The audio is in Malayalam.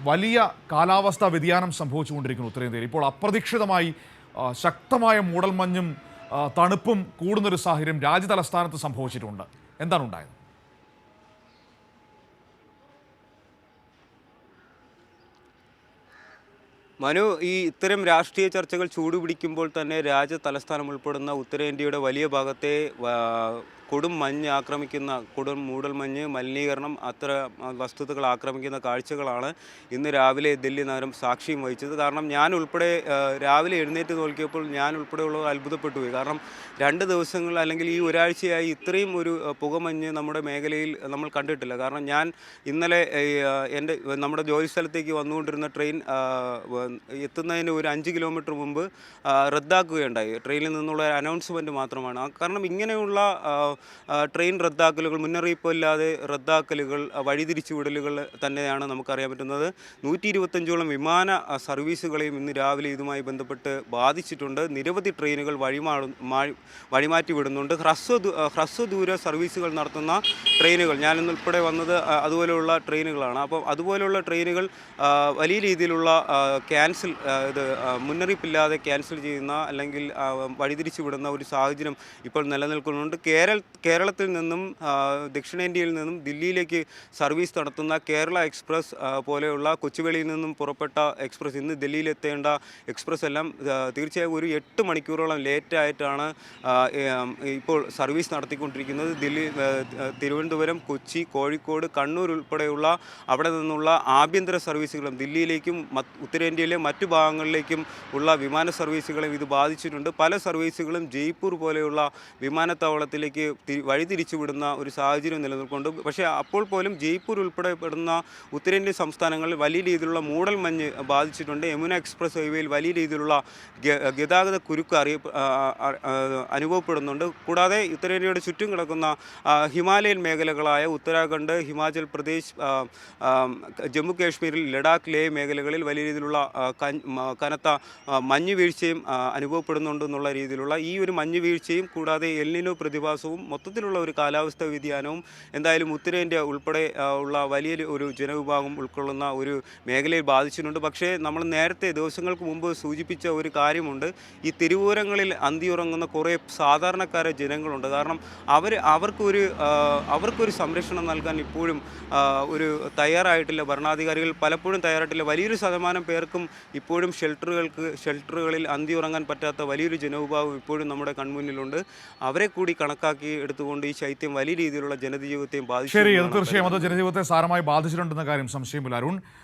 വലിയ കാലാവസ്ഥാ വ്യതിയാനം സംഭവിച്ചുകൊണ്ടിരിക്കുന്നു ഉത്തരേന്ത്യയിൽ. ഇപ്പോൾ അപ്രതീക്ഷിതമായി ശക്തമായ മൂടൽമഞ്ഞും തണുപ്പും കൂടുന്നൊരു സാഹചര്യം രാജ്യതലസ്ഥാനത്ത് സംഭവിച്ചിട്ടുണ്ട്. എന്താണ് ഉണ്ടായത്? മനു, ഈ ഇത്തരം രാഷ്ട്രീയ ചർച്ചകൾ ചൂടുപിടിക്കുമ്പോൾ തന്നെ രാജ്യ തലസ്ഥാനം ഉൾപ്പെടുന്ന ഉത്തരേന്ത്യയുടെ വലിയ ഭാഗത്തെ കൊടും മഞ്ഞ് ആക്രമിക്കുന്ന കൊടും മൂടൽമഞ്ഞ്, മലിനീകരണം, അത്ര വസ്തുതകൾ ആക്രമിക്കുന്ന കാഴ്ചകളാണ് ഇന്ന് രാവിലെ ദില്ലി നഗരം സാക്ഷ്യം വഹിച്ചത്. കാരണം ഞാൻ ഉൾപ്പെടെ രാവിലെ എഴുന്നേറ്റ് നോക്കിയപ്പോൾ ഞാൻ ഉൾപ്പെടെയുള്ളവർ അത്ഭുതപ്പെട്ടു പോയി. കാരണം 2 ദിവസങ്ങൾ അല്ലെങ്കിൽ ഈ ഒരാഴ്ചയായി ഇത്രയും ഒരു പുകമഞ്ഞ് നമ്മുടെ മേഖലയിൽ നമ്മൾ കണ്ടിട്ടില്ല. കാരണം ഞാൻ ഇന്നലെ നമ്മുടെ ജോലി സ്ഥലത്തേക്ക് വന്നുകൊണ്ടിരുന്ന ട്രെയിൻ എത്തുന്നതിന് ഒരു 5 കിലോമീറ്റർ മുമ്പ് റദ്ദാക്കുകയുണ്ടായി. ട്രെയിനിൽ നിന്നുള്ള അനൗൺസ്മെൻറ്റ് മാത്രമാണ്. കാരണം ഇങ്ങനെയുള്ള ട്രെയിൻ റദ്ദാക്കലുകൾ, മുന്നറിയിപ്പില്ലാതെ റദ്ദാക്കലുകൾ, വഴിതിരിച്ചുവിടലുകൾ തന്നെയാണ് നമുക്കറിയാൻ പറ്റുന്നത്. 125ഓളം വിമാന സർവീസുകളെയും ഇന്ന് രാവിലെ ഇതുമായി ബന്ധപ്പെട്ട് ബാധിച്ചിട്ടുണ്ട്. നിരവധി ട്രെയിനുകൾ വഴിമാറ്റി വിടുന്നുണ്ട്. ഹ്രസ്വദൂര സർവീസുകൾ നടത്തുന്ന ട്രെയിനുകൾ, ഞാനിന്ന് ഉൾപ്പെടെ വന്നത് അതുപോലെയുള്ള ട്രെയിനുകളാണ്. അപ്പം അതുപോലെയുള്ള ട്രെയിനുകൾ വലിയ രീതിയിലുള്ള മുന്നറിയിപ്പില്ലാതെ ക്യാൻസൽ ചെയ്യുന്ന അല്ലെങ്കിൽ വഴിതിരിച്ചു വിടുന്ന ഒരു സാഹചര്യം ഇപ്പോൾ നിലനിൽക്കുന്നുണ്ട്. കേരളത്തിൽ നിന്നും ദക്ഷിണേന്ത്യയിൽ നിന്നും ദില്ലിയിലേക്ക് സർവീസ് നടത്തുന്ന കേരള എക്സ്പ്രസ് പോലെയുള്ള കൊച്ചുവേളിയിൽ നിന്നും പുറപ്പെട്ട എക്സ്പ്രസ്, ഇന്ന് ദില്ലിയിലെത്തേണ്ട എക്സ്പ്രസ് എല്ലാം തീർച്ചയായും ഒരു 8 മണിക്കൂറോളം ലേറ്റായിട്ടാണ് ഇപ്പോൾ സർവീസ് നടത്തിക്കൊണ്ടിരിക്കുന്നത്. തിരുവനന്തപുരം, കൊച്ചി, കോഴിക്കോട്, കണ്ണൂർ ഉൾപ്പെടെയുള്ള അവിടെ നിന്നുള്ള ആഭ്യന്തര സർവീസുകളും ദില്ലിയിലേക്കും ഉത്തരേന്ത്യയിലെ മറ്റു ഭാഗങ്ങളിലേക്കും ഉള്ള വിമാന സർവീസുകളെയും ഇത് ബാധിച്ചിട്ടുണ്ട്. പല സർവീസുകളും ജയ്പൂർ പോലെയുള്ള വിമാനത്താവളത്തിലേക്ക് വഴിതിരിച്ചു വിടുന്ന ഒരു സാഹചര്യം നിലനിൽക്കുന്നുണ്ട്. പക്ഷേ അപ്പോൾ പോലും ജയ്പൂർ ഉൾപ്പെടെ പെടുന്ന ഉത്തരേന്ത്യൻ സംസ്ഥാനങ്ങളിൽ വലിയ രീതിയിലുള്ള മൂടൽമഞ്ഞ് ബാധിച്ചിട്ടുണ്ട്. യമുന എക്സ്പ്രസ് ഹൈവേയിൽ വലിയ രീതിയിലുള്ള ഗതാഗത കുരുക്ക് അനുഭവപ്പെടുന്നുണ്ട്. കൂടാതെ ഉത്തരേന്ത്യയുടെ ചുറ്റും കിടക്കുന്ന ഹിമാലയൻ മേഖലകളായ ഉത്തരാഖണ്ഡ്, ഹിമാചൽ പ്രദേശ്, ജമ്മു കാശ്മീരിൽ, ലഡാക്ക്, ലേ മേഖലകളിൽ വലിയ രീതിയിലുള്ള കനത്ത മഞ്ഞ് വീഴ്ചയും അനുഭവപ്പെടുന്നുണ്ടെന്നുള്ള രീതിയിലുള്ള ഈ ഒരു മഞ്ഞ് വീഴ്ചയും കൂടാതെ എൽനിനോ പ്രതിഭാസവും മൊത്തത്തിലുള്ള ഒരു കാലാവസ്ഥാ വ്യതിയാനവും എന്തായാലും ഉത്തരേന്ത്യ ഉൾപ്പെടെ ഉള്ള വലിയ ഒരു ജനവിഭാഗം ഉൾക്കൊള്ളുന്ന ഒരു മേഖലയിൽ ബാധിച്ചിട്ടുണ്ട്. പക്ഷേ നമ്മൾ നേരത്തെ ദിവസങ്ങൾക്ക് മുമ്പ് സൂചിപ്പിച്ച ഒരു കാര്യമുണ്ട്. ഈ തിരുവോരങ്ങളിൽ അന്തിയുറങ്ങുന്ന കുറേ സാധാരണക്കാരായ ജനങ്ങളുണ്ട്. കാരണം അവർക്കൊരു സംരക്ഷണം നൽകാൻ ഇപ്പോഴും ഒരു തയ്യാറായിട്ടില്ല. ഭരണാധികാരികൾ പലപ്പോഴും തയ്യാറായിട്ടില്ല. വലിയൊരു ശതമാനം പേർക്കും ഇപ്പോഴും ഷെൽട്ടറുകളിൽ അന്തിയുറങ്ങാൻ പറ്റാത്ത വലിയൊരു ജനവിഭാഗം ഇപ്പോഴും നമ്മുടെ കൺമുന്നിലുണ്ട്. അവരെ കൂടി കണക്കാക്കി എടുത്തുകൊണ്ട് ഈ ശൈത്യം വലിയ രീതിയിലുള്ള ജനജീവിതത്തെയും ബാധിച്ചു. ശരി, തീർച്ചയായും അത് ജനജീവിതത്തെ സാരമായി ബാധിച്ചിട്ടുണ്ടെന്ന കാര്യം സംശയമില്ല. അരുൺ.